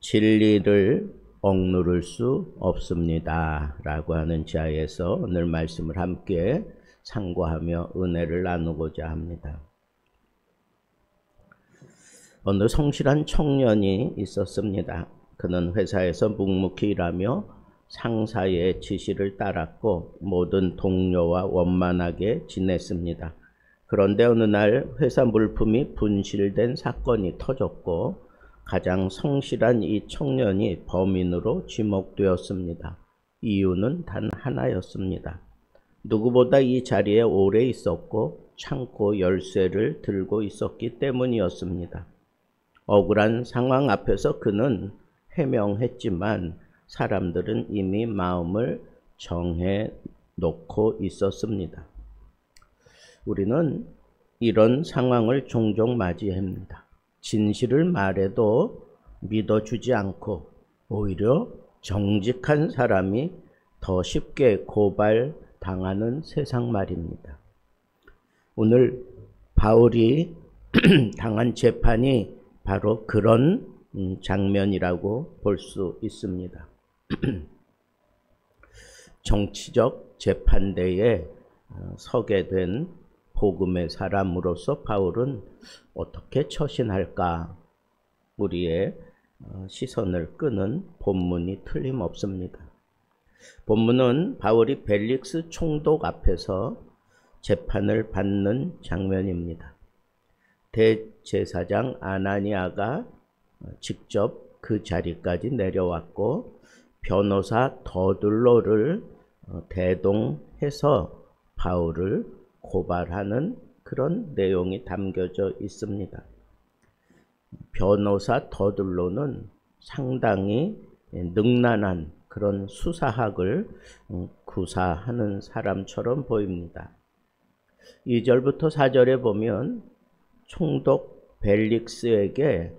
진리를 억누를 수 없습니다 라고 하는 지하에서 오늘 말씀을 함께 상고하며 은혜를 나누고자 합니다. 어느 성실한 청년이 있었습니다. 그는 회사에서 묵묵히 일하며 상사의 지시를 따랐고 모든 동료와 원만하게 지냈습니다. 그런데 어느 날 회사 물품이 분실된 사건이 터졌고 가장 성실한 이 청년이 범인으로 지목되었습니다. 이유는 단 하나였습니다. 누구보다 이 자리에 오래 있었고 창고 열쇠를 들고 있었기 때문이었습니다. 억울한 상황 앞에서 그는 해명했지만 사람들은 이미 마음을 정해 놓고 있었습니다. 우리는 이런 상황을 종종 맞이합니다. 진실을 말해도 믿어주지 않고 오히려 정직한 사람이 더 쉽게 고발당하는 세상 말입니다. 오늘 바울이 당한 재판이 바로 그런 장면이라고 볼 수 있습니다. 정치적 재판대에 서게 된 복음의 사람으로서 바울은 어떻게 처신할까? 우리의 시선을 끄는 본문이 틀림없습니다. 본문은 바울이 벨릭스 총독 앞에서 재판을 받는 장면입니다. 대제사장 아나니아가 직접 그 자리까지 내려왔고 변호사 더둘로를 대동해서 바울을 고발하는 그런 내용이 담겨져 있습니다. 변호사 더둘로는 상당히 능란한 그런 수사학을 구사하는 사람처럼 보입니다. 2절부터 4절에 보면 총독 벨릭스에게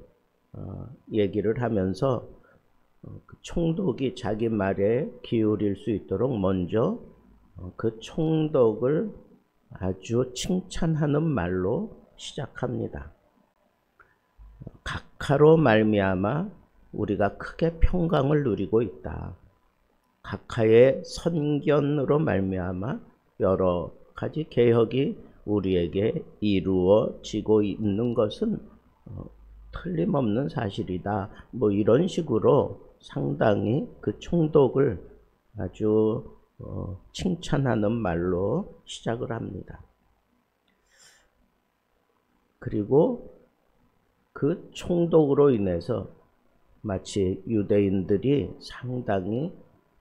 얘기를 하면서 총독이 자기 말에 기울일 수 있도록 먼저 그 총독을 아주 칭찬하는 말로 시작합니다. 각하로 말미암아 우리가 크게 평강을 누리고 있다. 각하의 선견으로 말미암아 여러 가지 개혁이 우리에게 이루어지고 있는 것은 틀림없는 사실이다. 뭐 이런 식으로 상당히 그 총독을 아주 칭찬하는 말로 시작을 합니다. 그리고 그 총독으로 인해서 마치 유대인들이 상당히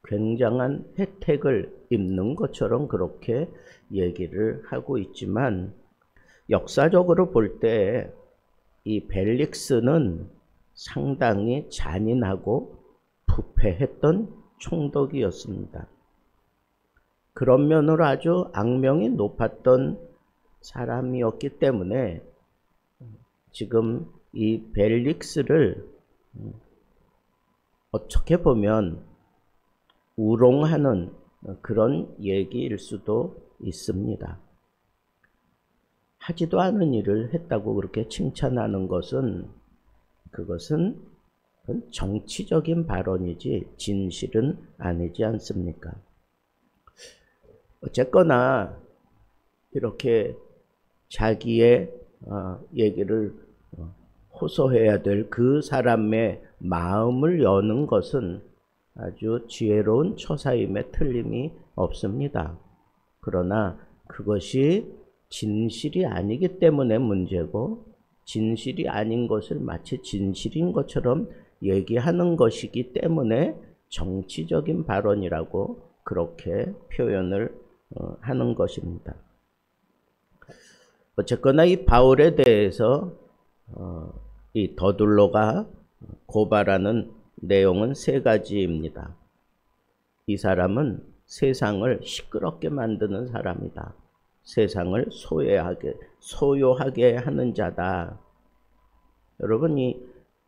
굉장한 혜택을 입는 것처럼 그렇게 얘기를 하고 있지만 역사적으로 볼 때 이 벨릭스는 상당히 잔인하고 부패했던 총독이었습니다. 그런 면으로 아주 악명이 높았던 사람이었기 때문에 지금 이 벨릭스를 어떻게 보면 우롱하는 그런 얘기일 수도 있습니다. 하지도 않은 일을 했다고 그렇게 칭찬하는 것은 그것은 정치적인 발언이지 진실은 아니지 않습니까? 어쨌거나 이렇게 자기의 얘기를 호소해야 될 그 사람의 마음을 여는 것은 아주 지혜로운 처사임에 틀림이 없습니다. 그러나 그것이 진실이 아니기 때문에 문제고 진실이 아닌 것을 마치 진실인 것처럼 얘기하는 것이기 때문에 정치적인 발언이라고 그렇게 표현을 하는 것입니다. 어쨌거나 이 바울에 대해서 이 더둘로가 고발하는 내용은 세 가지입니다. 이 사람은 세상을 시끄럽게 만드는 사람이다. 세상을 소요하게 하는 자다. 여러분, 이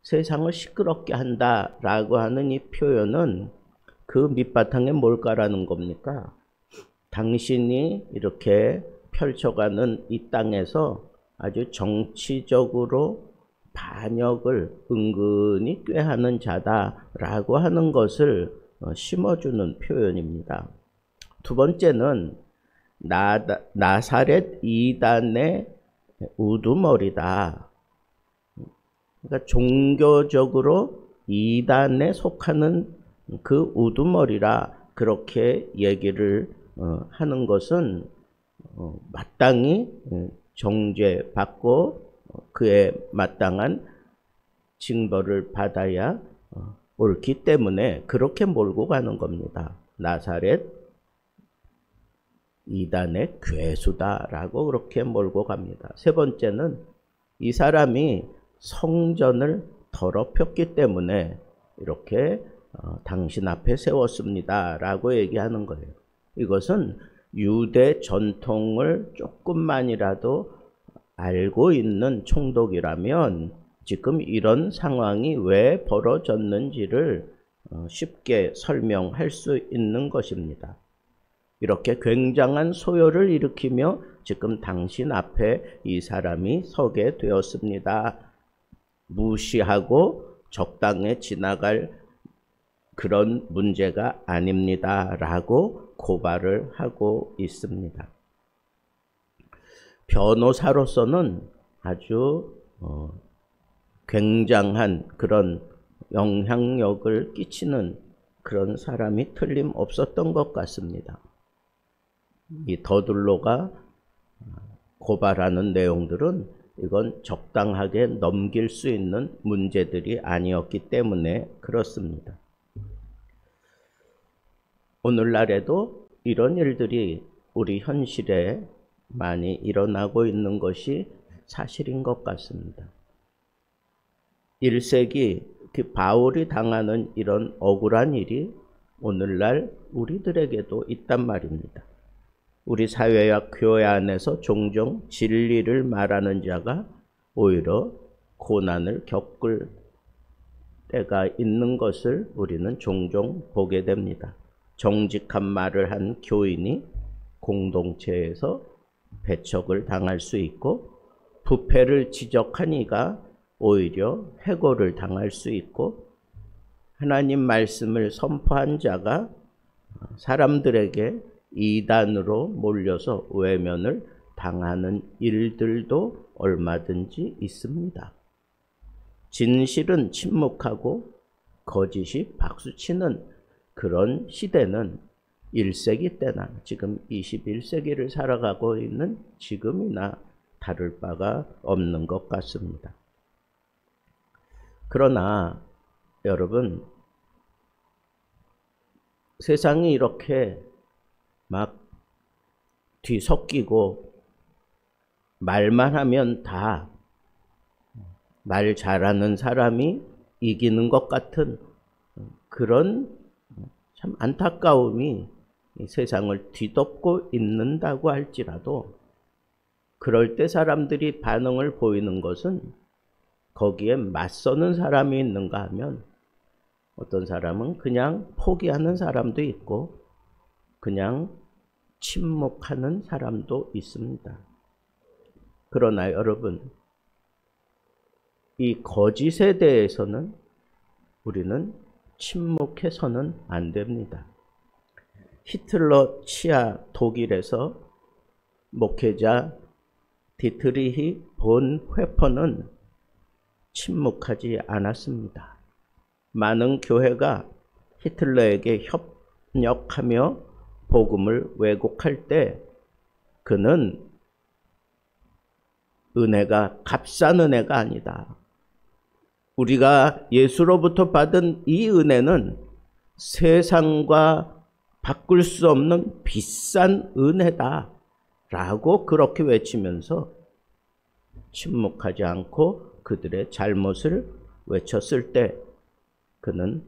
세상을 시끄럽게 한다라고 하는 이 표현은 그 밑바탕에 뭘까라는 겁니까? 당신이 이렇게 펼쳐가는 이 땅에서 아주 정치적으로 반역을 은근히 꾀하는 자다라고 하는 것을 심어주는 표현입니다. 두 번째는 나사렛 이단의 우두머리다. 그러니까 종교적으로 이단에 속하는 그 우두머리라 그렇게 얘기를 하는 것은 마땅히 정죄받고 그에 마땅한 징벌을 받아야 옳기 때문에 그렇게 몰고 가는 겁니다. 나사렛 이단의 괴수다라고 그렇게 몰고 갑니다. 세 번째는 이 사람이 성전을 더럽혔기 때문에 이렇게 당신 앞에 세웠습니다 라고 얘기하는 거예요. 이것은 유대 전통을 조금만이라도 알고 있는 총독이라면 지금 이런 상황이 왜 벌어졌는지를 쉽게 설명할 수 있는 것입니다. 이렇게 굉장한 소요를 일으키며 지금 당신 앞에 이 사람이 서게 되었습니다. 무시하고 적당히 지나갈 그런 문제가 아닙니다 라고 고발을 하고 있습니다. 변호사로서는 아주 굉장한 그런 영향력을 끼치는 그런 사람이 틀림없었던 것 같습니다. 이 더둘로가 고발하는 내용들은 이건 적당하게 넘길 수 있는 문제들이 아니었기 때문에 그렇습니다. 오늘날에도 이런 일들이 우리 현실에 많이 일어나고 있는 것이 사실인 것 같습니다. 1세기 그 바울이 당하는 이런 억울한 일이 오늘날 우리들에게도 있단 말입니다. 우리 사회와 교회 안에서 종종 진리를 말하는 자가 오히려 고난을 겪을 때가 있는 것을 우리는 종종 보게 됩니다. 정직한 말을 한 교인이 공동체에서 배척을 당할 수 있고, 부패를 지적한 이가 오히려 해고를 당할 수 있고, 하나님 말씀을 선포한 자가 사람들에게 이단으로 몰려서 외면을 당하는 일들도 얼마든지 있습니다. 진실은 침묵하고 거짓이 박수치는 그런 시대는 1세기 때나 지금 21세기를 살아가고 있는 지금이나 다를 바가 없는 것 같습니다. 그러나 여러분, 세상이 이렇게 막 뒤섞이고 말만 하면 다 말 잘하는 사람이 이기는 것 같은 그런 참 안타까움이 이 세상을 뒤덮고 있는다고 할지라도, 그럴 때 사람들이 반응을 보이는 것은 거기에 맞서는 사람이 있는가 하면 어떤 사람은 그냥 포기하는 사람도 있고 그냥 침묵하는 사람도 있습니다. 그러나 여러분, 이 거짓에 대해서는 우리는 침묵해서는 안 됩니다. 히틀러 치하 독일에서 목회자 디트리히 본회퍼는 침묵하지 않았습니다. 많은 교회가 히틀러에게 협력하며 복음을 왜곡할 때 그는 은혜가 값싼 은혜가 아니다. 우리가 예수로부터 받은 이 은혜는 세상과 바꿀 수 없는 비싼 은혜다 라고 그렇게 외치면서 침묵하지 않고 그들의 잘못을 외쳤을 때 그는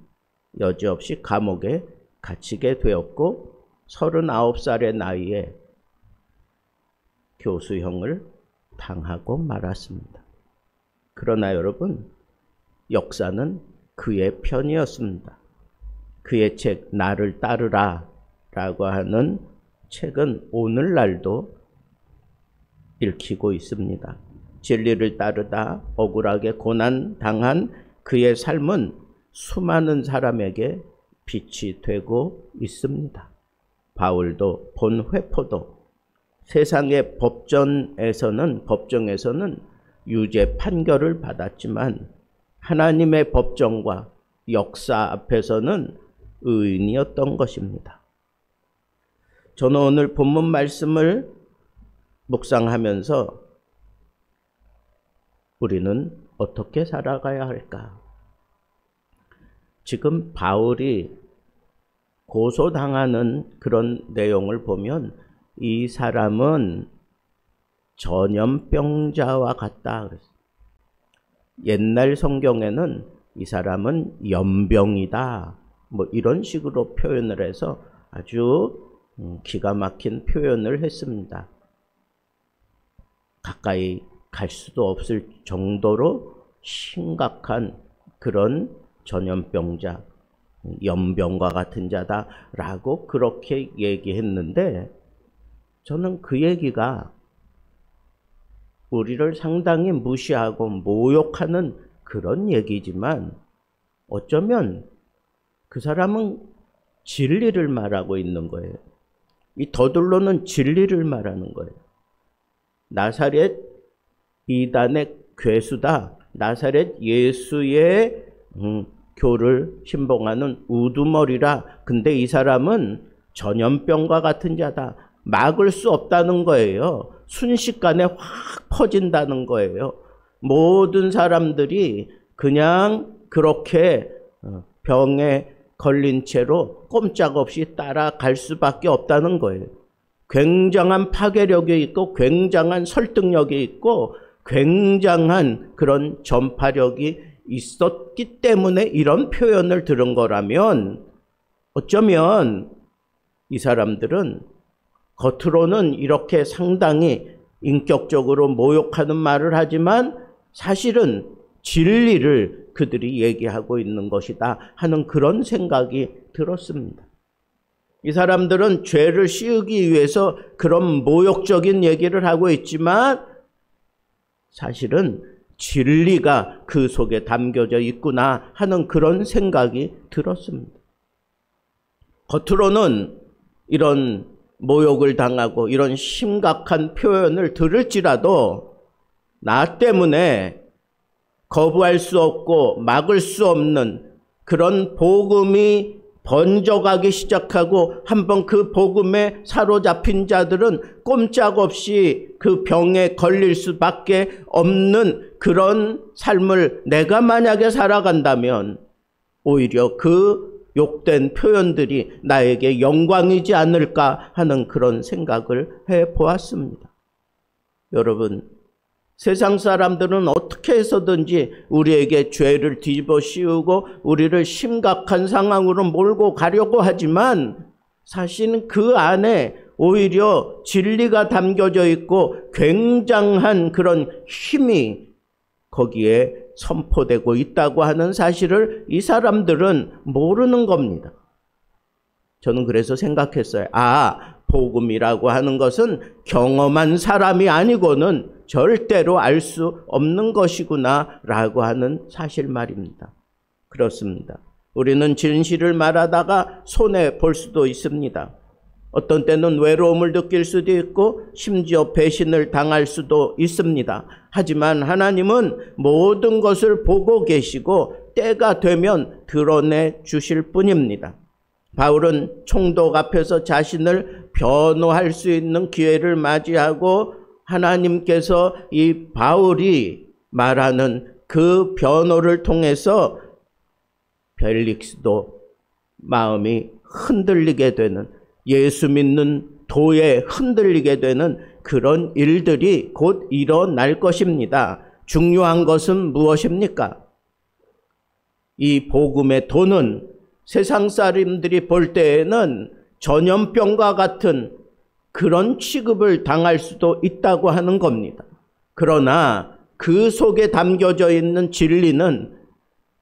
여지없이 감옥에 갇히게 되었고 39살의 나이에 교수형을 당하고 말았습니다. 그러나 여러분, 역사는 그의 편이었습니다. 그의 책 나를 따르라 라고 하는 책은 오늘날도 읽히고 있습니다. 진리를 따르다 억울하게 고난당한 그의 삶은 수많은 사람에게 빛이 되고 있습니다. 바울도 본 회포도 세상의 법정에서는 유죄 판결을 받았지만 하나님의 법정과 역사 앞에서는 의인이었던 것입니다. 저는 오늘 본문 말씀을 묵상하면서 우리는 어떻게 살아가야 할까? 지금 바울이 고소당하는 그런 내용을 보면 이 사람은 전염병자와 같다. 옛날 성경에는 이 사람은 연병이다. 뭐 이런 식으로 표현을 해서 아주 기가 막힌 표현을 했습니다. 가까이 갈 수도 없을 정도로 심각한 그런 전염병자, 연병과 같은 자다라고 그렇게 얘기했는데 저는 그 얘기가 우리를 상당히 무시하고 모욕하는 그런 얘기지만 어쩌면 그 사람은 진리를 말하고 있는 거예요. 이 더둘로는 진리를 말하는 거예요. 나사렛 이단의 괴수다. 나사렛 예수의 교를 신봉하는 우두머리라. 근데 이 사람은 전염병과 같은 자다. 막을 수 없다는 거예요. 순식간에 확 퍼진다는 거예요. 모든 사람들이 그냥 그렇게 병에 걸린 채로 꼼짝없이 따라갈 수밖에 없다는 거예요. 굉장한 파괴력이 있고 굉장한 설득력이 있고 굉장한 그런 전파력이 있었기 때문에 이런 표현을 들은 거라면 어쩌면 이 사람들은 겉으로는 이렇게 상당히 인격적으로 모욕하는 말을 하지만 사실은 진리를 그들이 얘기하고 있는 것이다 하는 그런 생각이 들었습니다. 이 사람들은 죄를 씌우기 위해서 그런 모욕적인 얘기를 하고 있지만 사실은 진리가 그 속에 담겨져 있구나 하는 그런 생각이 들었습니다. 겉으로는 이런 모욕을 당하고 이런 심각한 표현을 들을지라도 나 때문에 거부할 수 없고 막을 수 없는 그런 복음이 번져가기 시작하고 한번 그 복음에 사로잡힌 자들은 꼼짝없이 그 병에 걸릴 수밖에 없는 그런 삶을 내가 만약에 살아간다면 오히려 그 욕된 표현들이 나에게 영광이지 않을까 하는 그런 생각을 해보았습니다. 여러분, 세상 사람들은 어떻게 해서든지 우리에게 죄를 뒤집어 씌우고 우리를 심각한 상황으로 몰고 가려고 하지만 사실은 그 안에 오히려 진리가 담겨져 있고 굉장한 그런 힘이 거기에 선포되고 있다고 하는 사실을 이 사람들은 모르는 겁니다. 저는 그래서 생각했어요. 복음이라고 하는 것은 경험한 사람이 아니고는 절대로 알 수 없는 것이구나 라고 하는 사실 말입니다. 그렇습니다. 우리는 진실을 말하다가 손해볼 수도 있습니다. 어떤 때는 외로움을 느낄 수도 있고 심지어 배신을 당할 수도 있습니다. 하지만 하나님은 모든 것을 보고 계시고 때가 되면 드러내 주실 뿐입니다. 바울은 총독 앞에서 자신을 변호할 수 있는 기회를 맞이하고 하나님께서 이 바울이 말하는 그 변호를 통해서 벨릭스도 마음이 흔들리게 되는, 예수 믿는 도에 흔들리게 되는 그런 일들이 곧 일어날 것입니다. 중요한 것은 무엇입니까? 이 복음의 도는 세상 사람들이 볼 때에는 전염병과 같은 그런 취급을 당할 수도 있다고 하는 겁니다. 그러나 그 속에 담겨져 있는 진리는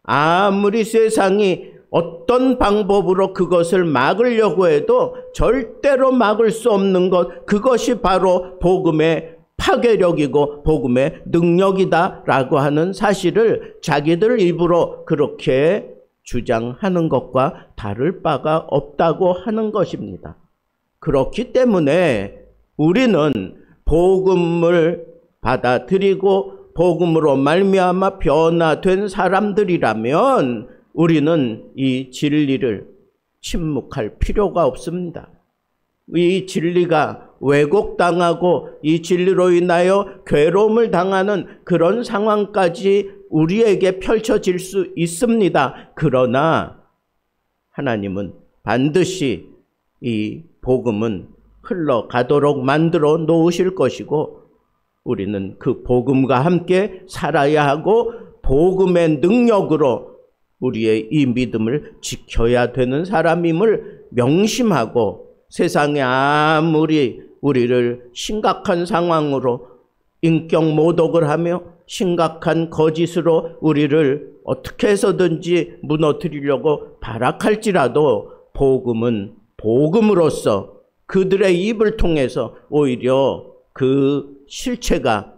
아무리 세상이 어떤 방법으로 그것을 막으려고 해도 절대로 막을 수 없는 것, 그것이 바로 복음의 파괴력이고 복음의 능력이다라고 하는 사실을 자기들 입으로 그렇게 주장하는 것과 다를 바가 없다고 하는 것입니다. 그렇기 때문에 우리는 복음을 받아들이고 복음으로 말미암아 변화된 사람들이라면 우리는 이 진리를 침묵할 필요가 없습니다. 이 진리가 왜곡당하고 이 진리로 인하여 괴로움을 당하는 그런 상황까지 우리에게 펼쳐질 수 있습니다. 그러나 하나님은 반드시 이 복음은 흘러가도록 만들어 놓으실 것이고 우리는 그 복음과 함께 살아야 하고 복음의 능력으로 우리의 이 믿음을 지켜야 되는 사람임을 명심하고 세상에 아무리 우리를 심각한 상황으로 인격 모독을 하며 심각한 거짓으로 우리를 어떻게 해서든지 무너뜨리려고 발악할지라도 복음은 복음으로서 그들의 입을 통해서 오히려 그 실체가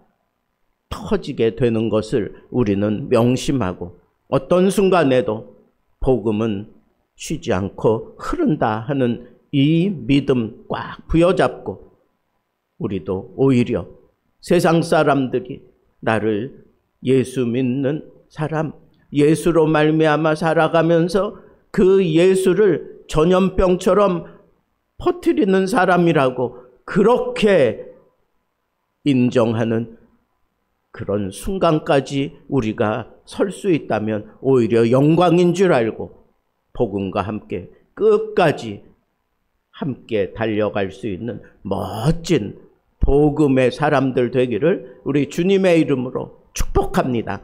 터지게 되는 것을 우리는 명심하고 어떤 순간에도 복음은 쉬지 않고 흐른다 하는 이 믿음 꽉 부여잡고 우리도 오히려 세상 사람들이 나를 예수 믿는 사람, 예수로 말미암아 살아가면서 그 예수를 전염병처럼 퍼뜨리는 사람이라고 그렇게 인정하는 그런 순간까지 우리가 설 수 있다면 오히려 영광인 줄 알고 복음과 함께 끝까지 함께 달려갈 수 있는 멋진 복음의 사람들 되기를 우리 주님의 이름으로 축복합니다.